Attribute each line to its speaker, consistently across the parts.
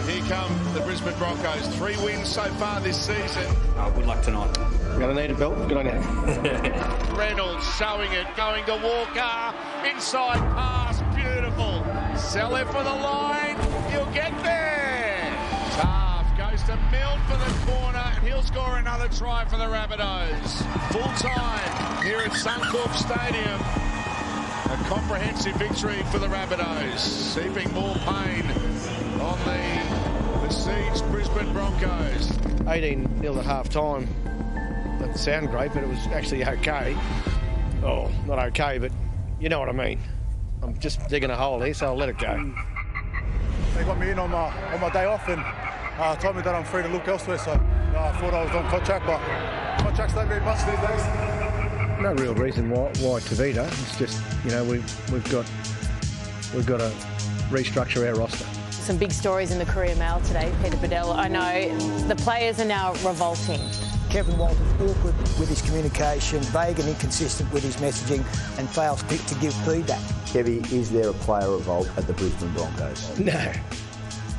Speaker 1: Here come the Brisbane Broncos. 3 wins so far this season.
Speaker 2: Good luck tonight.
Speaker 3: We're going to need a belt. Good on you.
Speaker 1: Reynolds showing it, going to Walker. Inside pass, beautiful. Seller for the line. He'll get there. Taft goes to Milne for the corner, and he'll score another try for the Rabbitohs. Full time here at Suncorp Stadium. A comprehensive victory for the Rabbitohs, seeping more pain on the besieged Brisbane Broncos.
Speaker 3: 18-0 at half-time. Doesn't sound great, but it was actually okay. Oh, not okay, but you know what I mean. I'm just digging a hole here, so I'll let it go.
Speaker 4: They got me in on my day off and told me that I'm free to look elsewhere, so I thought I was on contract, but contracts don't mean much these days.
Speaker 3: No real reason why Tavita. It's just, you know, we've got to restructure our roster.
Speaker 5: Some big stories in the Courier Mail today, Peter Bedell. I know the players are now revolting.
Speaker 6: Kevin Walters awkward with his communication, vague and inconsistent with his messaging, and fails quick to give feedback.
Speaker 7: Kevy, is there a player revolt at the Brisbane Broncos?
Speaker 3: No,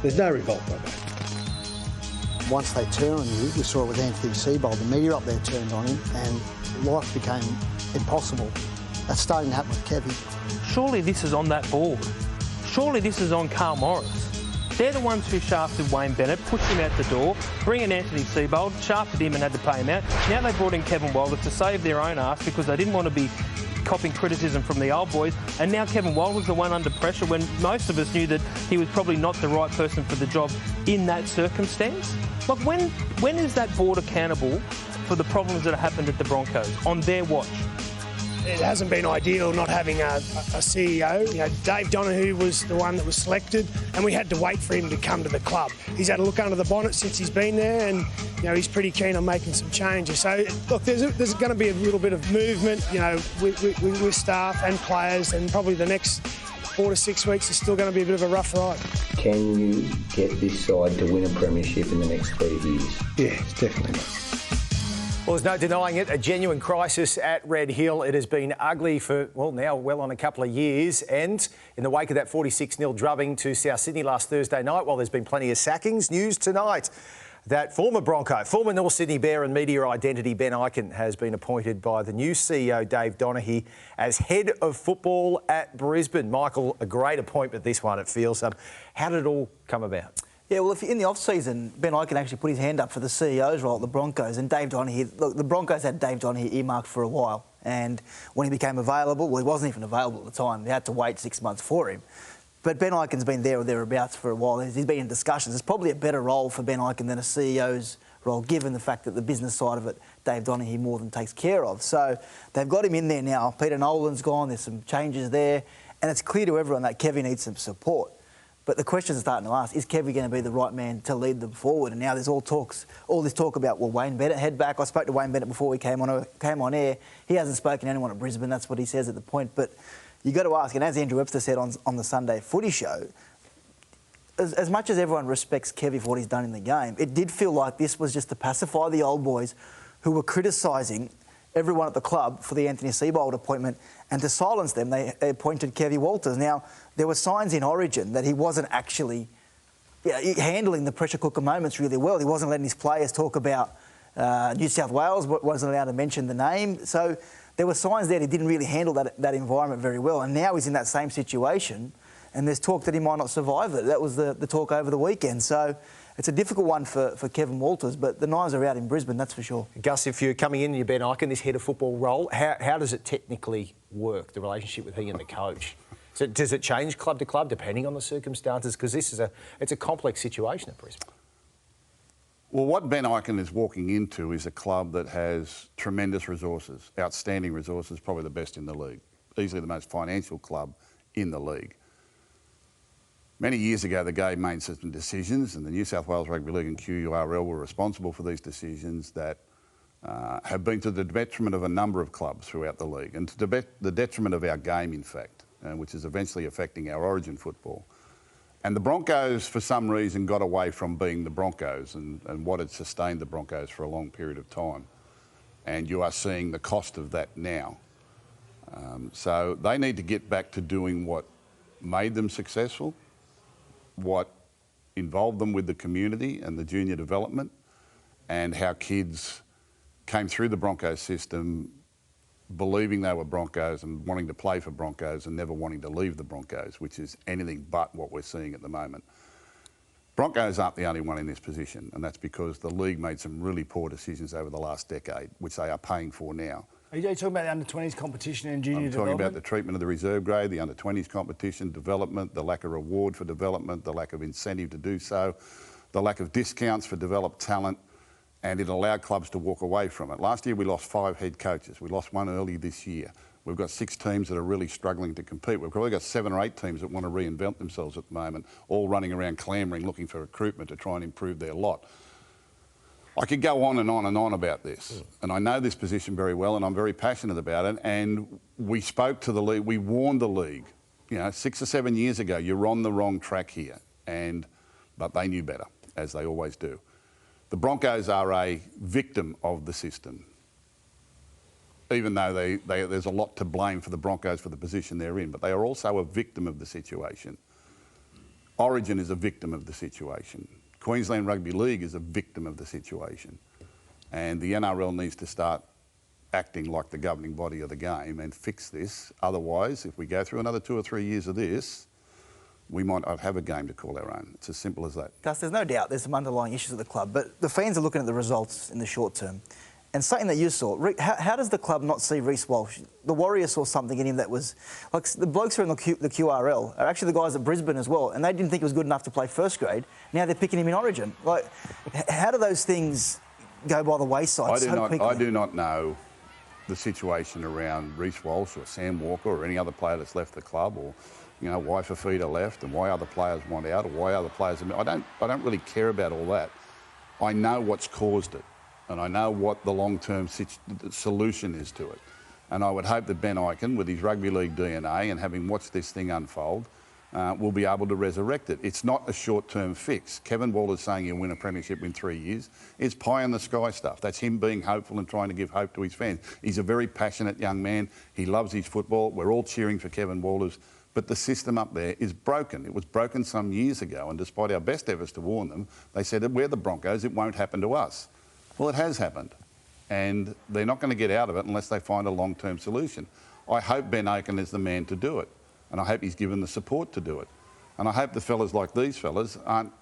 Speaker 3: there's no revolt by that.
Speaker 6: Once they turn on you, we saw it with Anthony Seibold, the media up there turned on him, and life became impossible. That's starting to happen with Kevy.
Speaker 8: Surely this is on that board. Surely this is on Carl Morris. They're the ones who shafted Wayne Bennett, pushed him out the door, bring in Anthony Seibold, shafted him and had to pay him out. Now they brought in Kevin Walters to save their own ass because they didn't want to be copping criticism from the old boys. And now Kevin Walters the one under pressure when most of us knew that he was probably not the right person for the job in that circumstance. Like, when is that board accountable for the problems that have happened at the Broncos on their watch?
Speaker 9: It hasn't been ideal not having a CEO. You know, Dave Donahue was the one that was selected, and we had to wait for him to come to the club. He's had a look under the bonnet since he's been there, and you know he's pretty keen on making some changes. So look, there's going to be a little bit of movement, you know, with staff and players, and probably the next 4 to 6 weeks is still going to be a bit of a rough ride.
Speaker 7: Can you get this side to win a premiership in the next 3 years?
Speaker 3: Yeah, it's definitely not.
Speaker 10: Well, there's no denying it, a genuine crisis at Red Hill. It has been ugly for, well, now well on a couple of years. And in the wake of that 46-0 drubbing to South Sydney last Thursday night, while there's been plenty of sackings, news tonight that former Bronco, former North Sydney Bear and media identity Ben Ikin has been appointed by the new CEO, Dave Donahue, as head of football at Brisbane. Michael, a great appointment, this one, it feels. How did it all come about?
Speaker 11: Yeah, well, if in the off-season, Ben Ikin actually put his hand up for the CEO's role at the Broncos, and Dave Donahue, look, the Broncos had Dave Donahue earmarked for a while, and when he became available, well, he wasn't even available at the time. They had to wait 6 months for him. But Ben Ikin's been there or thereabouts for a while. He's been in discussions. It's probably a better role for Ben Ikin than a CEO's role, given the fact that the business side of it, Dave Donahue more than takes care of. So they've got him in there now. Peter Nolan's gone. There's some changes there, and it's clear to everyone that Kevy needs some support. But the questions are starting to ask, is Kevy going to be the right man to lead them forward? And now there's all this talk about, will Wayne Bennett head back? I spoke to Wayne Bennett before we came on air. He hasn't spoken to anyone at Brisbane. That's what he says at the point. But you got to ask, and as Andrew Webster said on the Sunday Footy Show, as much as everyone respects Kevy for what he's done in the game, it did feel like this was just to pacify the old boys who were criticising everyone at the club for the Anthony Seibold appointment, and to silence them, they appointed Kevy Walters. Now, there were signs in Origin that he wasn't actually handling the pressure cooker moments really well. He wasn't letting his players talk about New South Wales, wasn't allowed to mention the name. So there were signs there that he didn't really handle that environment very well. And now he's in that same situation, and there's talk that he might not survive it. That was the talk over the weekend. So it's a difficult one for Kevin Walters, but the knives are out in Brisbane, that's for sure.
Speaker 10: Gus, if you're coming in, you're Ben Ikin, this head of football role, how does it technically work, the relationship with he and the coach? So does it change club to club depending on the circumstances? Because it's a complex situation at Brisbane.
Speaker 12: Well, what Ben Ikin is walking into is a club that has tremendous resources, outstanding resources, probably the best in the league, easily the most financial club in the league. Many years ago, the game made certain decisions, and the New South Wales Rugby League and QURL were responsible for these decisions that have been to the detriment of a number of clubs throughout the league, and to the detriment of our game, in fact, which is eventually affecting our origin football. And the Broncos, for some reason, got away from being the Broncos and what had sustained the Broncos for a long period of time. And you are seeing the cost of that now. So they need to get back to doing what made them successful, what involved them with the community and the junior development, and how kids came through the Broncos system believing they were Broncos and wanting to play for Broncos and never wanting to leave the Broncos, which is anything but what we're seeing at the moment. Broncos aren't the only one in this position, and that's because the league made some really poor decisions over the last decade, which they are paying for now.
Speaker 9: Are you talking about the under-20s competition and junior development?
Speaker 12: I'm talking about the treatment of the reserve grade, the under-20s competition, development, the lack of reward for development, the lack of incentive to do so, the lack of discounts for developed talent, and it allowed clubs to walk away from it. Last year we lost 5 head coaches. We lost one early this year. We've got 6 teams that are really struggling to compete. We've probably got 7 or 8 teams that want to reinvent themselves at the moment, all running around clamouring, looking for recruitment to try and improve their lot. I could go on and on and on about this, and I know this position very well, and I'm very passionate about it, and we spoke to the league, we warned the league, you know, 6 or 7 years ago, you're on the wrong track here, but they knew better, as they always do. The Broncos are a victim of the system, even though there's a lot to blame for the Broncos for the position they're in, but they are also a victim of the situation. Origin is a victim of the situation. Queensland Rugby League is a victim of the situation. And the NRL needs to start acting like the governing body of the game and fix this. Otherwise, if we go through another 2 or 3 years of this, we might not have a game to call our own. It's as simple as that.
Speaker 11: Gus, there's no doubt there's some underlying issues at the club, but the fans are looking at the results in the short term. And something that you saw, how does the club not see Reece Walsh? The Warriors saw something in him that was... Like, the blokes who are in the QRL are actually the guys at Brisbane as well, and they didn't think he was good enough to play first grade. Now they're picking him in Origin. Like, how do those things go by the wayside so quickly?
Speaker 12: I do not know the situation around Reece Walsh or Sam Walker or any other player that's left the club, or, you know, why Fafita left and why other players want out or why other players... I don't really care about all that. I know what's caused it. And I know what the long-term solution is to it. And I would hope that Ben Ikin, with his rugby league DNA and having watched this thing unfold, will be able to resurrect it. It's not a short-term fix. Kevin Waller's saying he'll win a premiership in 3 years. It's pie-in-the-sky stuff. That's him being hopeful and trying to give hope to his fans. He's a very passionate young man. He loves his football. We're all cheering for Kevin Waller's. But the system up there is broken. It was broken some years ago, and despite our best efforts to warn them, they said that we're the Broncos, it won't happen to us. Well, it has happened, and they're not going to get out of it unless they find a long-term solution. I hope Ben Ikin is the man to do it, and I hope he's given the support to do it. And I hope the fellas like these fellas aren't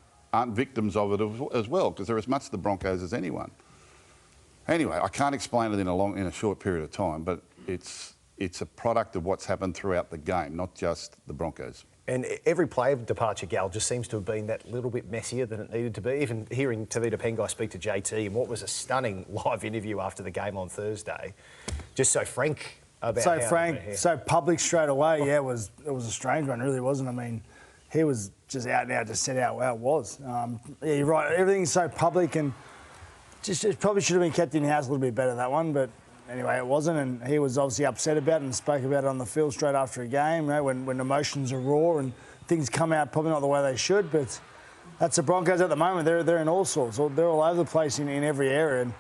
Speaker 12: victims of it as well, because they're as much the Broncos as anyone. Anyway, I can't explain it in a short period of time, but it's a product of what's happened throughout the game, not just the Broncos.
Speaker 10: And every player departure, Gal, just seems to have been that little bit messier than it needed to be. Even hearing Tavita Pengai speak to JT in what was a stunning live interview after the game on Thursday, just so frank about
Speaker 9: so frank, so public straight away. Yeah, it was a strange one, really, wasn't it? I mean, he was just out and out, just said how it was. Yeah, you're right. Everything's so public, and just it probably should have been kept in house a little bit better, that one, but. Anyway, it wasn't, and he was obviously upset about it and spoke about it on the field straight after a game, you know, when emotions are raw and things come out probably not the way they should, but that's the Broncos at the moment. They're in all sorts. They're all over the place in every area, and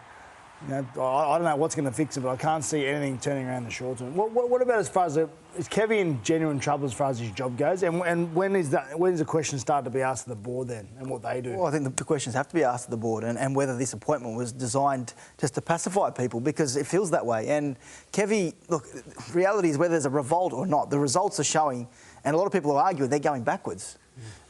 Speaker 9: you know, I don't know what's going to fix it, but I can't see anything turning around in the short term. What about as far as is Kevy in genuine trouble as far as his job goes? And when does the question start to be asked of the board then, and what they do?
Speaker 11: Well, I think the questions have to be asked of the board, and whether this appointment was designed just to pacify people, because it feels that way. And Kevy, look, reality is whether there's a revolt or not. The results are showing, and a lot of people are arguing they're going backwards.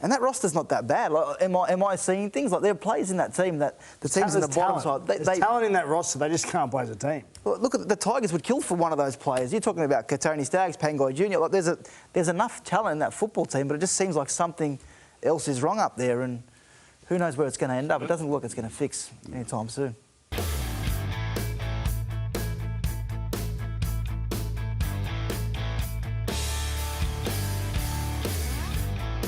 Speaker 11: And that roster's not that bad. Like, am I seeing things like there are players in that team that the teams in the bottom side.
Speaker 9: There's talent in that roster. They just can't play as a team.
Speaker 11: Well, look at the Tigers would kill for one of those players. You're talking about Katoni Staggs, Pangai Jr. Like there's enough talent in that football team, but it just seems like something else is wrong up there, and who knows where it's going to end up. It doesn't look like it's going to fix anytime soon.